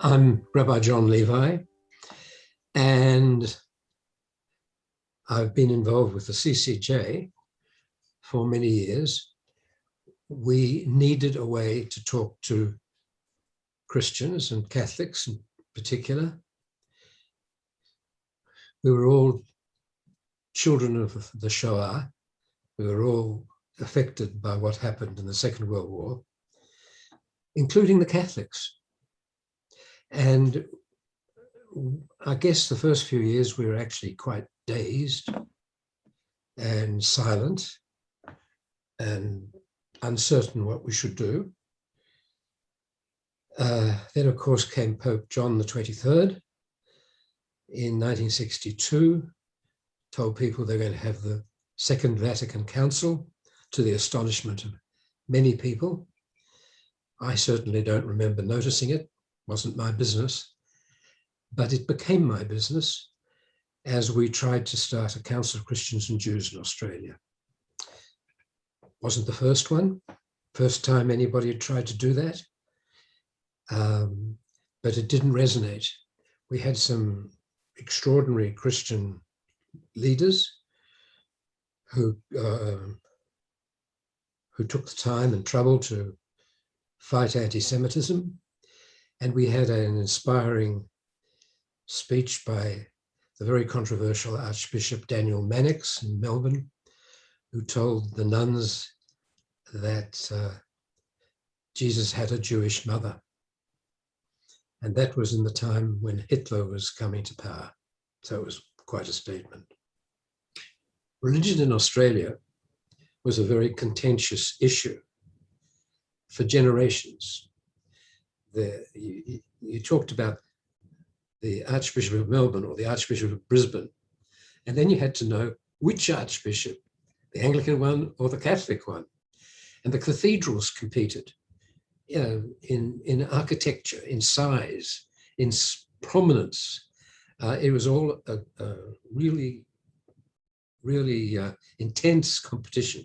I'm Rabbi John Levi, and I've been involved with the CCJ for many years. We needed a way to talk to Christians and Catholics in particular. We were all children of the Shoah. We were all affected by what happened in the Second World War, including the Catholics. And I guess the first few years we were actually quite dazed and silent and uncertain what we should do. Then, of course, came Pope John the 23rd in 1962, told people they're going to have the Second Vatican Council, to the astonishment of many people. I certainly don't remember noticing it. Wasn't my business, but it became my business as we tried to start a Council of Christians and Jews in Australia. Wasn't the first one, first time anybody had tried to do that, but it didn't resonate. We had some extraordinary Christian leaders who took the time and trouble to fight anti-Semitism. And we had an inspiring speech by the very controversial Archbishop Daniel Mannix in Melbourne, who told the nuns that Jesus had a Jewish mother. And that was in the time when Hitler was coming to power. So it was quite a statement. Religion in Australia was a very contentious issue for generations. You talked about the Archbishop of Melbourne or the Archbishop of Brisbane, and then you had to know which Archbishop, the Anglican one or the Catholic one. And the cathedrals competed, in architecture, in size, in prominence. It was all a really intense competition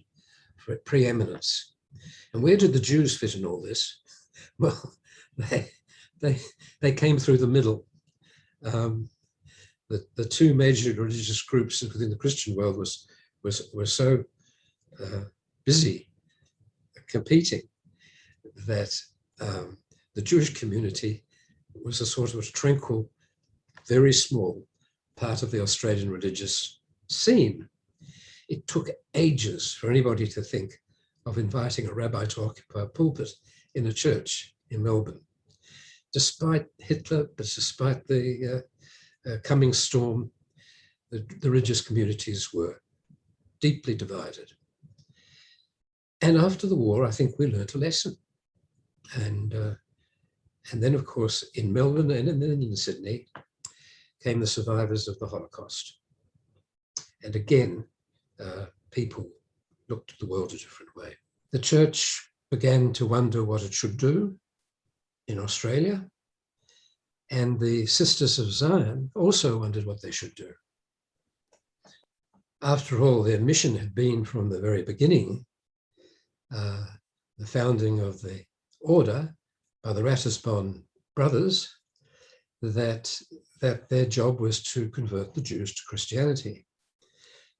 for preeminence. And where did the Jews fit in all this? Well, they came through the middle. The two major religious groups within the Christian world were so busy competing that the Jewish community was a sort of tranquil, very small part of the Australian religious scene. It took ages for anybody to think of inviting a rabbi to occupy a pulpit in a church in Melbourne. Despite Hitler, but despite the coming storm, the religious communities were deeply divided. And after the war, I think we learned a lesson. And then, of course, in Melbourne and then in Sydney came the survivors of the Holocaust. And again, people looked at the world a different way. The church began to wonder what it should do in Australia, and the Sisters of Zion also wondered what they should do. After all, their mission had been from the very beginning, the founding of the order by the Ratisbon brothers, that their job was to convert the Jews to Christianity.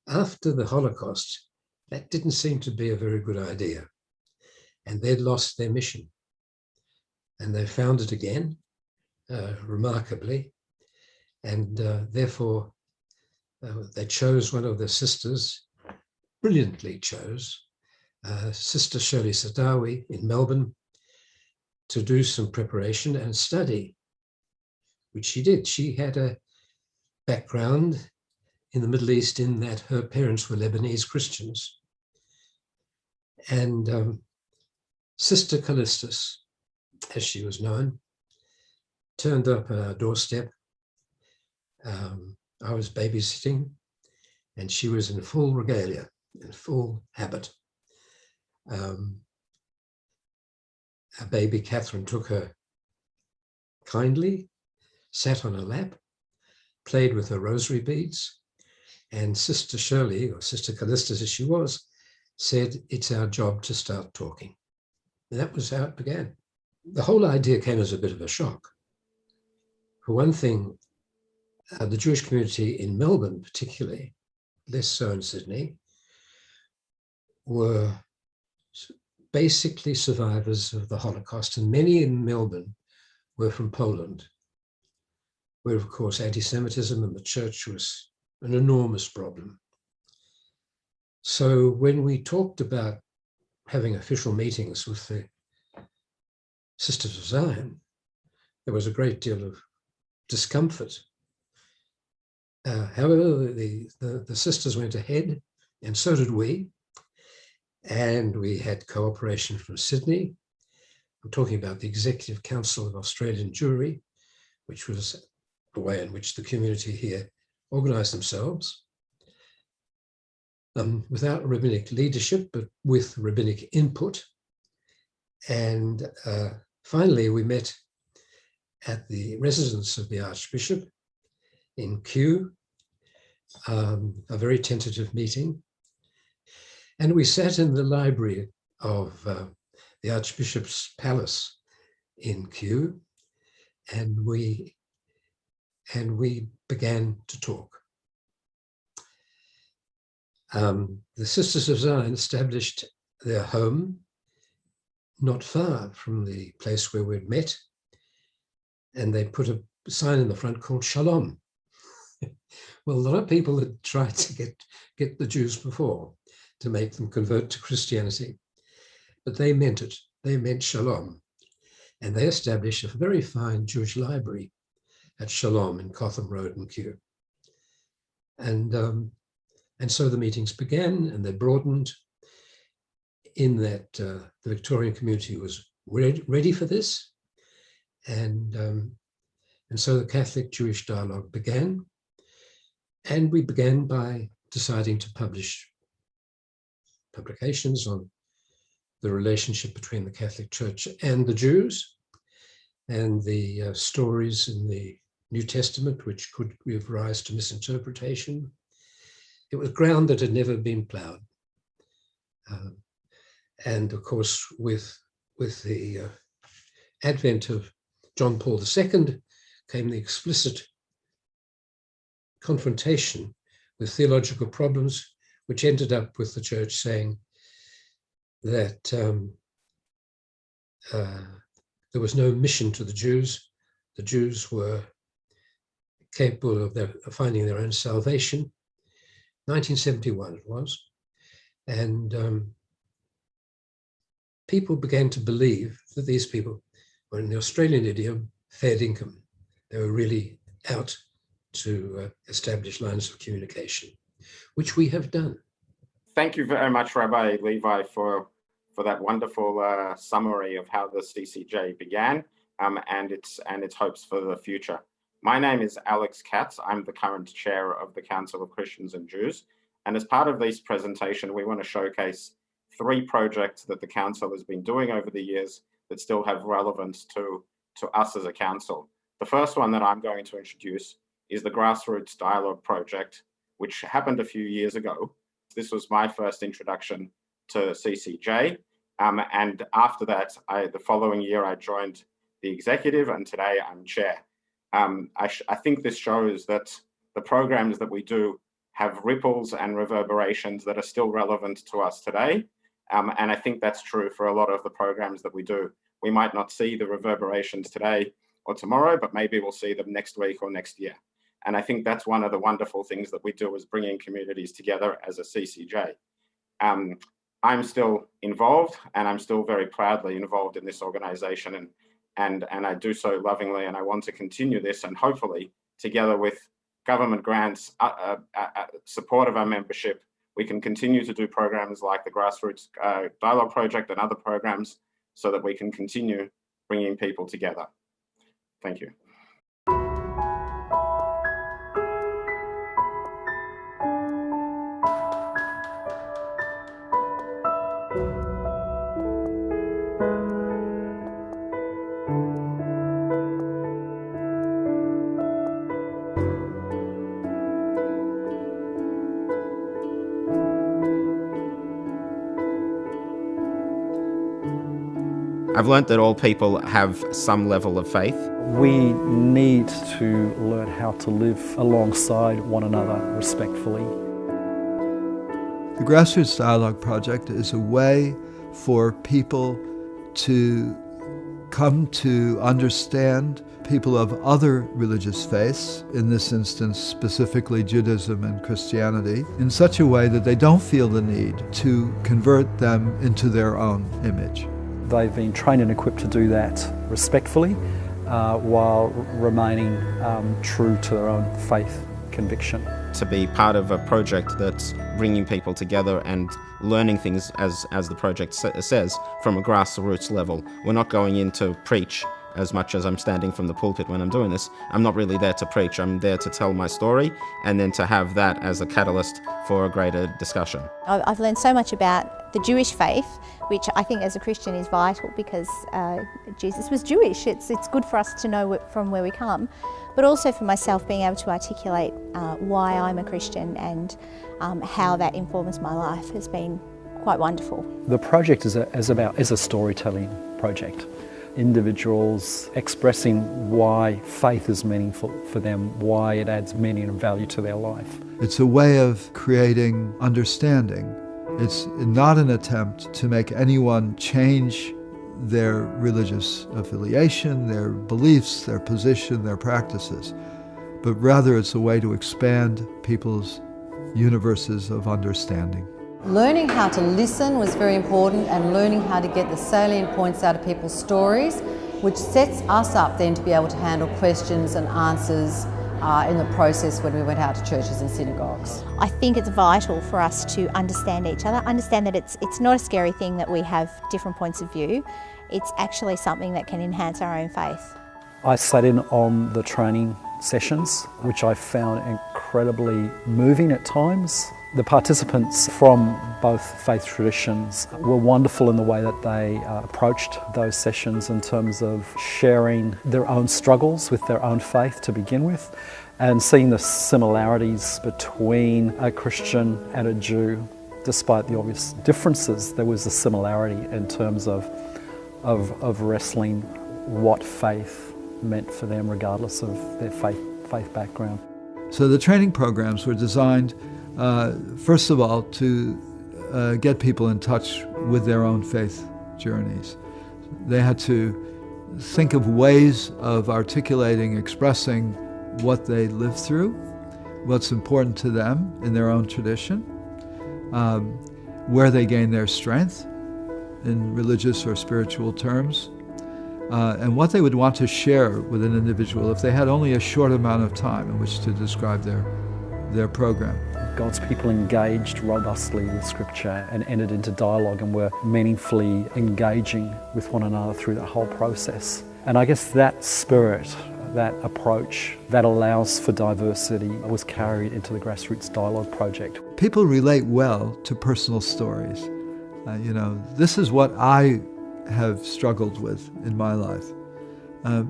After the Holocaust, that didn't seem to be a very good idea, and they'd lost their mission. And they found it again, remarkably, and therefore they chose one of their sisters, brilliantly chose, Sister Shirley Sadawi in Melbourne, to do some preparation and study, which she did. She had a background in the Middle East in that her parents were Lebanese Christians. And Sister Callistus, as she was known, turned up at our doorstep. I was babysitting, and she was in full regalia, in full habit. Our baby Catherine took her kindly, sat on her lap, played with her rosary beads, and Sister Shirley, or Sister Callistus as she was, said, "It's our job to start talking." And that was how it began. The whole idea came as a bit of a shock. For one thing, the Jewish community in Melbourne, particularly, less so in Sydney, were basically survivors of the Holocaust, and many in Melbourne were from Poland, where, of course, anti-Semitism in the church was an enormous problem. So when we talked about having official meetings with the Sisters of Zion, there was a great deal of discomfort. However, the sisters went ahead, and so did we. And we had cooperation from Sydney. I'm talking about the Executive Council of Australian Jewry, which was a way in which the community here organized themselves. Without rabbinic leadership, but with rabbinic input. And finally, we met at the residence of the Archbishop in Kew, a very tentative meeting. And we sat in the library of the Archbishop's Palace in Kew, and we began to talk. The Sisters of Zion established their home not far from the place where we'd met, and they put a sign in the front called Shalom. Well, a lot of people had tried to get the Jews before to make them convert to Christianity, but they meant it. They meant Shalom, and they established a very fine Jewish library at Shalom in Cotham Road in Kew. And so the meetings began, and they broadened in that the Victorian community was ready for this. And so the Catholic-Jewish dialogue began. And we began by deciding to publish publications on the relationship between the Catholic Church and the Jews, and the stories in the New Testament, which could give rise to misinterpretation. It was ground that had never been plowed. And of course, with the advent of John Paul II came the explicit confrontation with theological problems, which ended up with the church saying that there was no mission to the Jews. The Jews were capable of finding their own salvation. 1971 it was. And people began to believe that these people were, in the Australian idiom, fair dinkum. They were really out to establish lines of communication, which we have done. Thank you very much, Rabbi Levi, for that wonderful summary of how the CCJ began and its hopes for the future. My name is Alex Katz. I'm the current chair of the Council of Christians and Jews. And as part of this presentation, we want to showcase 3 projects that the council has been doing over the years that still have relevance to us as a council. The first one that I'm going to introduce is the Grassroots Dialogue Project, which happened a few years ago. This was my first introduction to CCJ. And after that, the following year, I joined the executive, and today I'm chair. I think this shows that the programs that we do have ripples and reverberations that are still relevant to us today. And I think that's true for a lot of the programs that we do. We might not see the reverberations today or tomorrow, but maybe we'll see them next week or next year. And I think that's one of the wonderful things that we do, is bringing communities together as a CCJ. I'm still involved, and I'm still very proudly involved in this organization, and I do so lovingly, and I want to continue this, and hopefully together with government grants, support of our membership, we can continue to do programs like the Grassroots Dialogue Project and other programs so that we can continue bringing people together. Thank you. I've learnt that all people have some level of faith. We need to learn how to live alongside one another respectfully. The Grassroots Dialogue Project is a way for people to come to understand people of other religious faiths, in this instance specifically Judaism and Christianity, in such a way that they don't feel the need to convert them into their own image. They've been trained and equipped to do that respectfully while remaining true to their own faith conviction. To be part of a project that's bringing people together and learning things, as the project says, from a grassroots level. We're not going in to preach as much as I'm standing from the pulpit when I'm doing this. I'm not really there to preach. I'm there to tell my story and then to have that as a catalyst for a greater discussion. I've learned so much about the Jewish faith, which I think as a Christian is vital because Jesus was Jewish. It's good for us to know from where we come, but also for myself being able to articulate why I'm a Christian and how that informs my life has been quite wonderful. The project is a storytelling project. Individuals expressing why faith is meaningful for them, why it adds meaning and value to their life. It's a way of creating understanding. It's not an attempt to make anyone change their religious affiliation, their beliefs, their position, their practices, but rather it's a way to expand people's universes of understanding. Learning how to listen was very important, and learning how to get the salient points out of people's stories, which sets us up then to be able to handle questions and answers in the process when we went out to churches and synagogues. I think it's vital for us to understand each other, understand that it's not a scary thing that we have different points of view. It's actually something that can enhance our own faith. I sat in on the training sessions, which I found incredibly moving at times. The participants from both faith traditions were wonderful in the way that they approached those sessions in terms of sharing their own struggles with their own faith to begin with, and seeing the similarities between a Christian and a Jew. Despite the obvious differences, there was a similarity in terms of wrestling what faith meant for them regardless of their faith background. So the training programs were designed first of all, to get people in touch with their own faith journeys. They had to think of ways of articulating, expressing what they lived through, what's important to them in their own tradition, where they gain their strength in religious or spiritual terms, and what they would want to share with an individual if they had only a short amount of time in which to describe their program. God's people engaged robustly with Scripture and entered into dialogue and were meaningfully engaging with one another through that whole process. And I guess that spirit, that approach that allows for diversity was carried into the Grassroots Dialogue Project. People relate well to personal stories. This is what I have struggled with in my life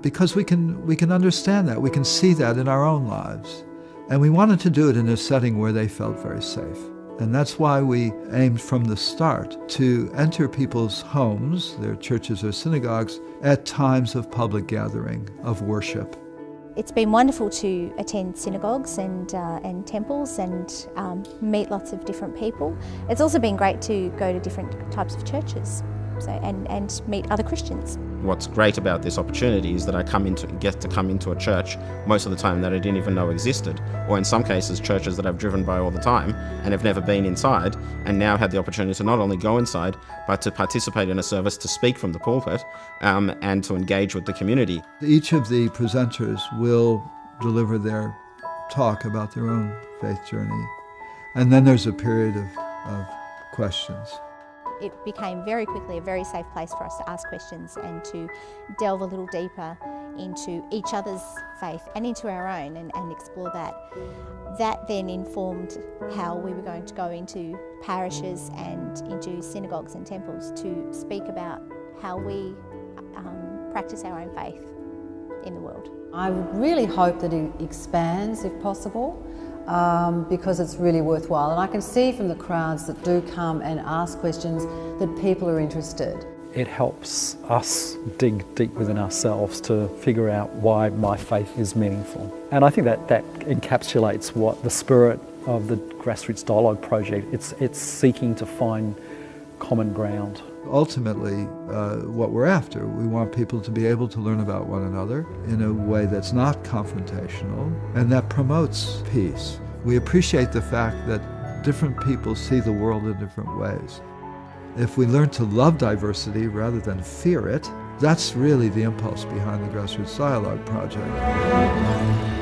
because we can understand that, we can see that in our own lives. And we wanted to do it in a setting where they felt very safe. And that's why we aimed from the start to enter people's homes, their churches or synagogues, at times of public gathering, of worship. It's been wonderful to attend synagogues and temples and meet lots of different people. It's also been great to go to different types of churches and meet other Christians. What's great about this opportunity is that I get to come into a church most of the time that I didn't even know existed, or in some cases churches that I've driven by all the time and have never been inside, and now had the opportunity to not only go inside but to participate in a service, to speak from the pulpit and to engage with the community. Each of the presenters will deliver their talk about their own faith journey, and then there's a period of questions. It became very quickly a very safe place for us to ask questions and to delve a little deeper into each other's faith and into our own and explore that. That then informed how we were going to go into parishes and into synagogues and temples to speak about how we practice our own faith in the world. I would really hope that it expands if possible. Because it's really worthwhile, and I can see from the crowds that do come and ask questions that people are interested. it helps us dig deep within ourselves to figure out why my faith is meaningful. And I think that encapsulates what the spirit of the Grassroots Dialogue Project, it's seeking to find common ground. Ultimately, what we're after, we want people to be able to learn about one another in a way that's not confrontational and that promotes peace. We appreciate the fact that different people see the world in different ways. If we learn to love diversity rather than fear it, that's really the impulse behind the Grassroots Dialogue Project.